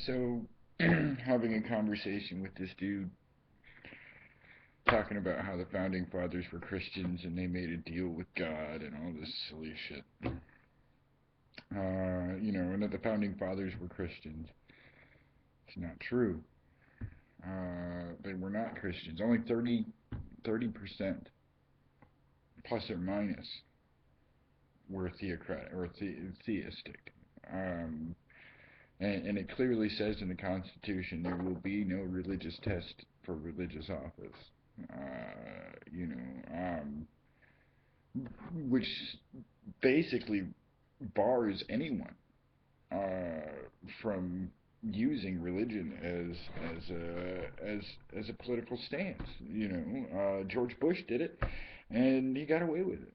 So, having a conversation with this dude talking about how the founding fathers were Christians and they made a deal with God and all this silly shit. And that the founding fathers were Christians. It's not true. They were not Christians. Only 30% plus or minus were theocratic or theistic. Um, and it clearly says in the Constitution there will be no religious test for religious office. You know, which basically bars anyone from using religion as a political stance. George Bush did it, and he got away with it.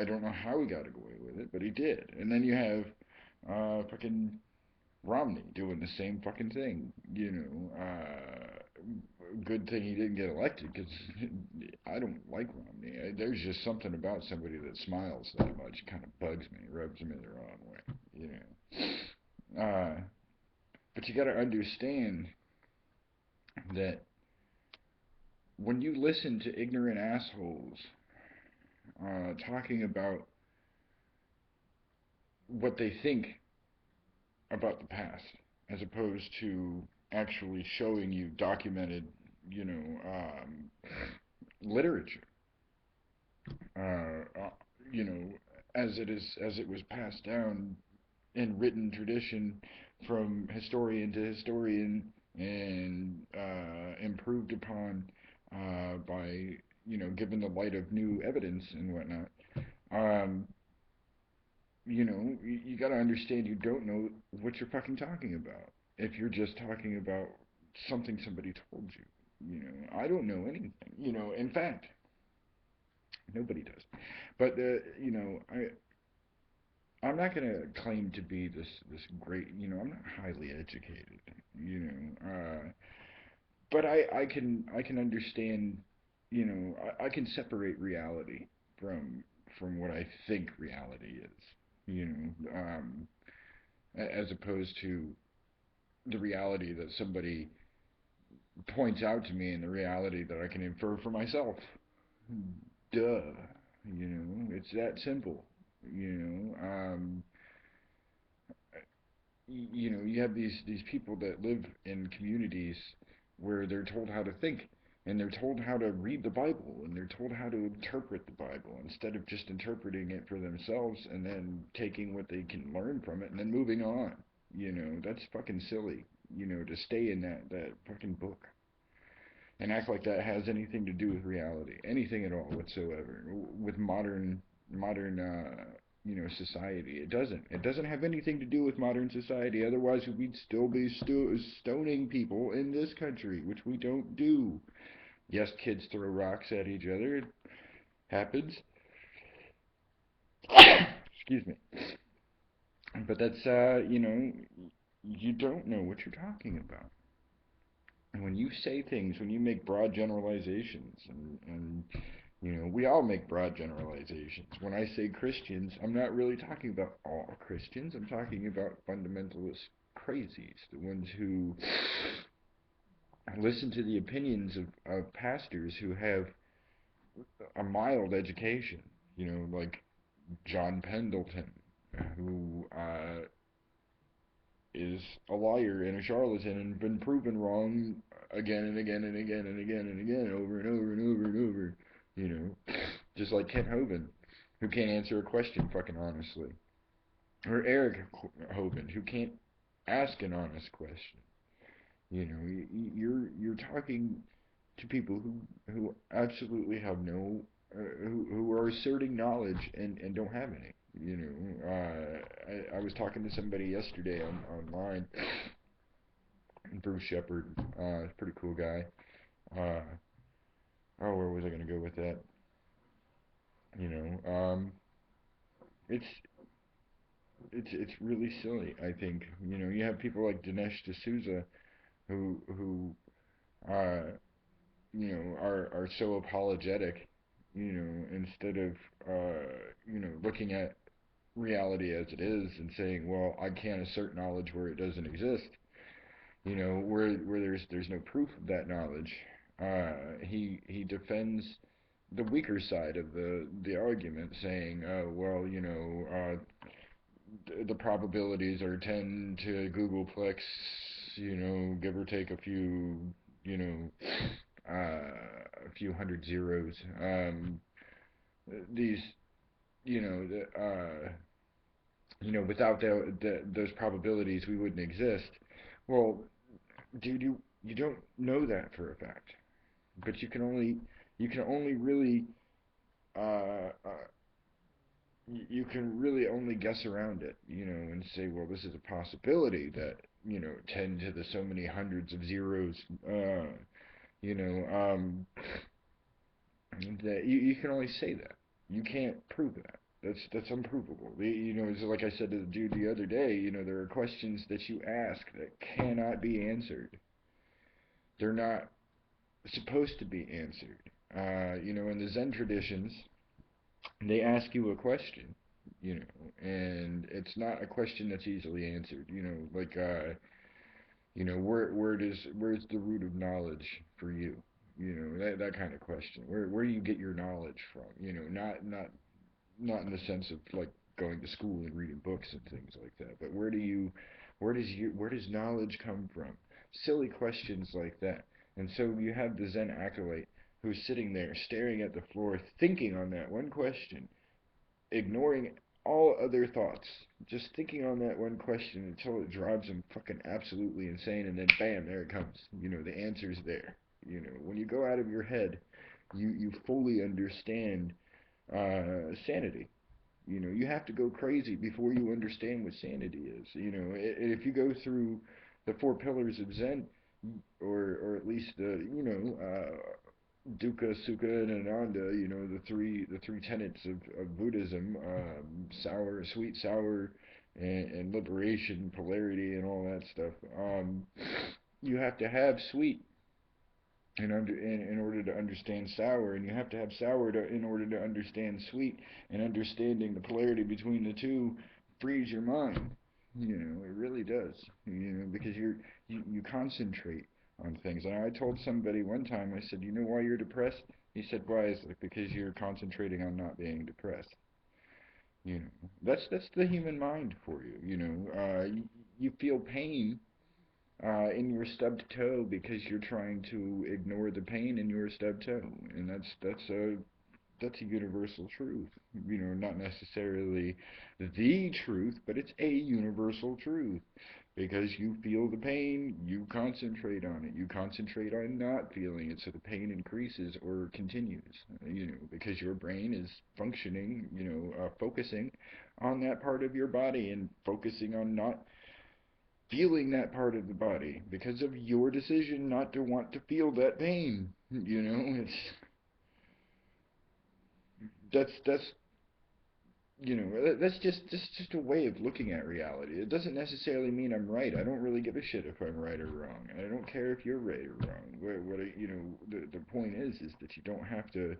I don't know how he got away with it, but he did. And then you have fucking Romney doing the same fucking thing. Good thing he didn't get elected because I don't like Romney. There's just something about somebody that smiles that much kind of bugs me, rubs me the wrong way. But you got to understand that when you listen to ignorant assholes talking about what they think about the past, as opposed to actually showing you documented, you know, um, literature, uh, uh, you know, as it was passed down in written tradition from historian to historian and improved upon by given the light of new evidence and whatnot. Um, you got to understand you don't know what you're fucking talking about if you're just talking about something somebody told you. I don't know anything. In fact, nobody does. But I'm not going to claim to be this great. I'm not highly educated. But I can understand. I can separate reality from from what I think reality is. As opposed to the reality that somebody points out to me and the reality that I can infer for myself. Duh. It's that simple. You know, um, you have these people that live in communities where they're told how to think and they're told how to read the Bible and they're told how to interpret the Bible instead of just interpreting it for themselves and then taking what they can learn from it and then moving on. That's fucking silly. To stay in that fucking book and act like that has anything to do with reality, anything at all whatsoever, with modern society. It doesn't have anything to do with modern society. Otherwise, we'd still be stoning people in this country, which we don't do. Yes, kids throw rocks at each other. It happens. Excuse me. But that's you don't know what you're talking about. And when you say things, when you make broad generalizations, and we all make broad generalizations. When I say Christians, I'm not really talking about all Christians. I'm talking about fundamentalist crazies, the ones who listen to the opinions of pastors who have a mild education, like John Pendleton, who is a liar and a charlatan and been proven wrong again and again and again and again and again, over and over and over and over. Just like Kent Hovind, who can't answer a question fucking honestly, or Eric Hovind, who can't ask an honest question. You're talking to people who absolutely have no, who are asserting knowledge and don't have any. I was talking to somebody yesterday online, Bruce Shepard, pretty cool guy. Uh, oh, where was I going to go with that? You know, um, it's it's really silly. I think you have people like Dinesh D'Souza who uh, are so apologetic. Instead of looking at reality as it is and saying, well, I can't assert knowledge where it doesn't exist. where there's no proof of that knowledge. He defends the weaker side of the argument, saying, oh well, the probabilities are 10 to googolplex, give or take you know, a few hundred zeros. These, you know, the, without those probabilities, we wouldn't exist. Well, dude, you don't know that for a fact, but you can only really uh, you can really only guess around it, and say, well, this is a possibility that 10 to the so many hundreds of zeros, you know, um, that you can only say that. You can't prove that. That's unprovable. It's like I said to the dude the other day. There are questions that you ask that cannot be answered. They're not supposed to be answered. In the Zen traditions, they ask you a question, and it's not a question that's easily answered. Like where's the root of knowledge for you? That kind of question. Where do you get your knowledge from? Not in the sense of like going to school and reading books and things like that, but where does knowledge come from? Silly questions like that. And so you have the Zen acolyte who's sitting there staring at the floor, thinking on that one question, ignoring all other thoughts, just thinking on that one question until it drives him fucking absolutely insane, and then bam, there it comes. The answer's there. When you go out of your head, you fully understand sanity. You have to go crazy before you understand what sanity is. If you go through the four pillars of Zen, or at least Dukkha, Sukha, and Ananda, the three tenets of Buddhism, sweet, sour, and liberation, polarity, and all that stuff. You have to have sweet in order to understand sour, and you have to have sour in order to understand sweet, and understanding the polarity between the two frees your mind. It really does. Because you concentrate on things. And I told somebody one time, I said, you know why you're depressed? He said, why? Is it because you're concentrating on not being depressed? That's the human mind for you. You feel pain in your stubbed toe because you're trying to ignore the pain in your stubbed toe, and that's a universal truth. Not necessarily the truth, but it's a universal truth. Because you feel the pain, you concentrate on it. You concentrate on not feeling it, so the pain increases or continues. Because your brain is functioning, focusing on that part of your body and focusing on not feeling that part of the body because of your decision not to want to feel that pain. That's that's just a way of looking at reality. It doesn't necessarily mean I'm right. I don't really give a shit if I'm right or wrong. I don't care if you're right or wrong. The point is that you don't have to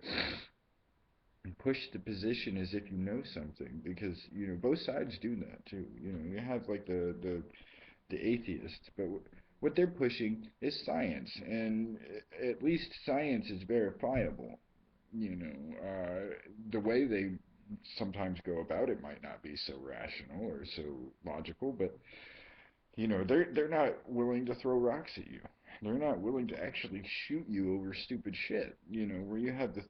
push the position as if you know something, because both sides do that too. You have like the atheists, but what they're pushing is science, and at least science is verifiable. The way they sometimes go about it might not be so rational or so logical, but they're not willing to throw rocks at you. They're not willing to actually shoot you over stupid shit. Where you have the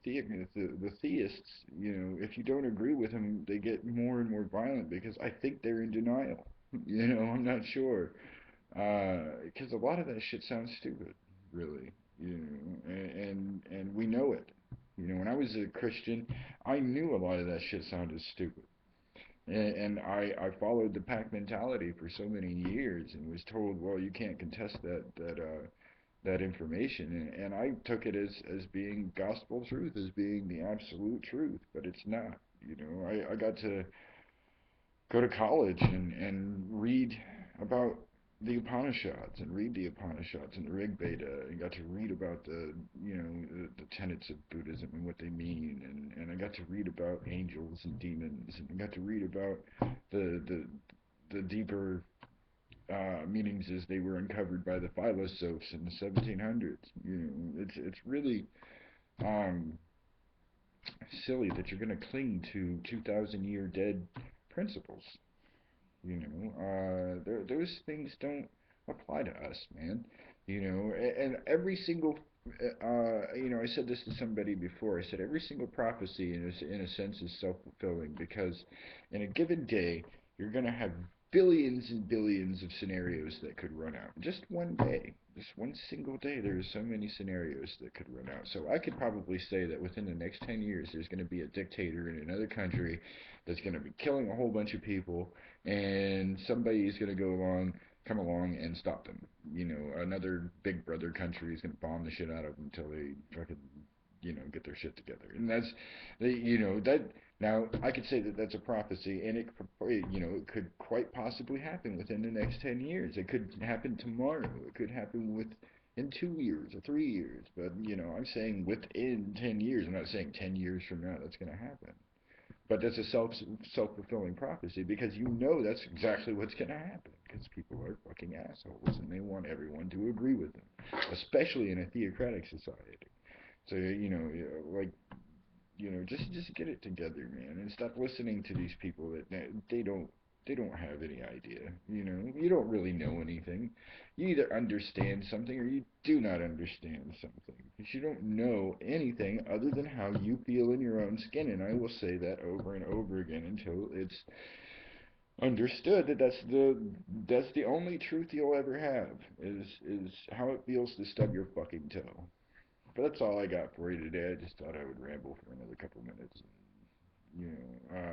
theists. If you don't agree with them, they get more and more violent because I think they're in denial. I'm not sure. Because a lot of that shit sounds stupid, really. And we know it. When I was a Christian, I knew a lot of that shit sounded stupid. And I followed the pack mentality for so many years and was told, well, you can't contest that information. And I took it as being gospel truth, as being the absolute truth, but it's not. I got to go to college and read about the Upanishads and read the Upanishads and the Rig Veda, and got to read about the tenets of Buddhism and what they mean, and I got to read about angels and demons, and I got to read about the the deeper meanings is they were uncovered by the philosophes in the 1700s. You know, it's really um, silly that you're going to cling to 2,000-year dead principles. You know, those things don't apply to us, man. You know, and every single, you know, I said this to somebody before. I said every single prophecy, in a sense, is self-fulfilling because in a given day, you're gonna have billions and billions of scenarios that could run out. Just one day, just one single day, there's so many scenarios that could run out. So I could probably say that within the next 10 years, there's going to be a dictator in another country that's going to be killing a whole bunch of people, and somebody's going to come along and stop them. You know, another big brother country is going to bomb the shit out of them until they fucking, you know, get their shit together. And that's, you know, that, now I could say that that's a prophecy, and you know, it could quite possibly happen within the next 10 years. It could happen tomorrow. It could happen in 2 years or 3 years. But, you know, I'm saying within 10 years. I'm not saying 10 years from now that's going to happen. But that's a self-fulfilling prophecy because you know that's exactly what's going to happen because people are fucking assholes and they want everyone to agree with them, especially in a theocratic society. So you know, like, you know, just get it together, man, and stop listening to these people that they don't have any idea. You know, you don't really know anything. You either understand something or you do not understand something. Because you don't know anything other than how you feel in your own skin. And I will say that over and over again until it's understood that that's the only truth you'll ever have is how it feels to stub your fucking toe. But that's all I got for you today. I just thought I would ramble for another couple minutes. And, you know,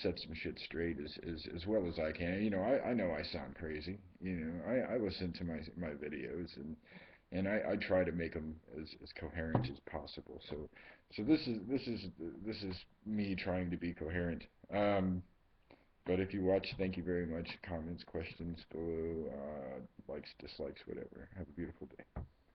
set some shit straight as well as I can. You know, I know I sound crazy. You know, I listen to my videos and I try to make them as coherent as possible. So this is me trying to be coherent. But if you watch, thank you very much. Comments, questions below, likes, dislikes, whatever. Have a beautiful day.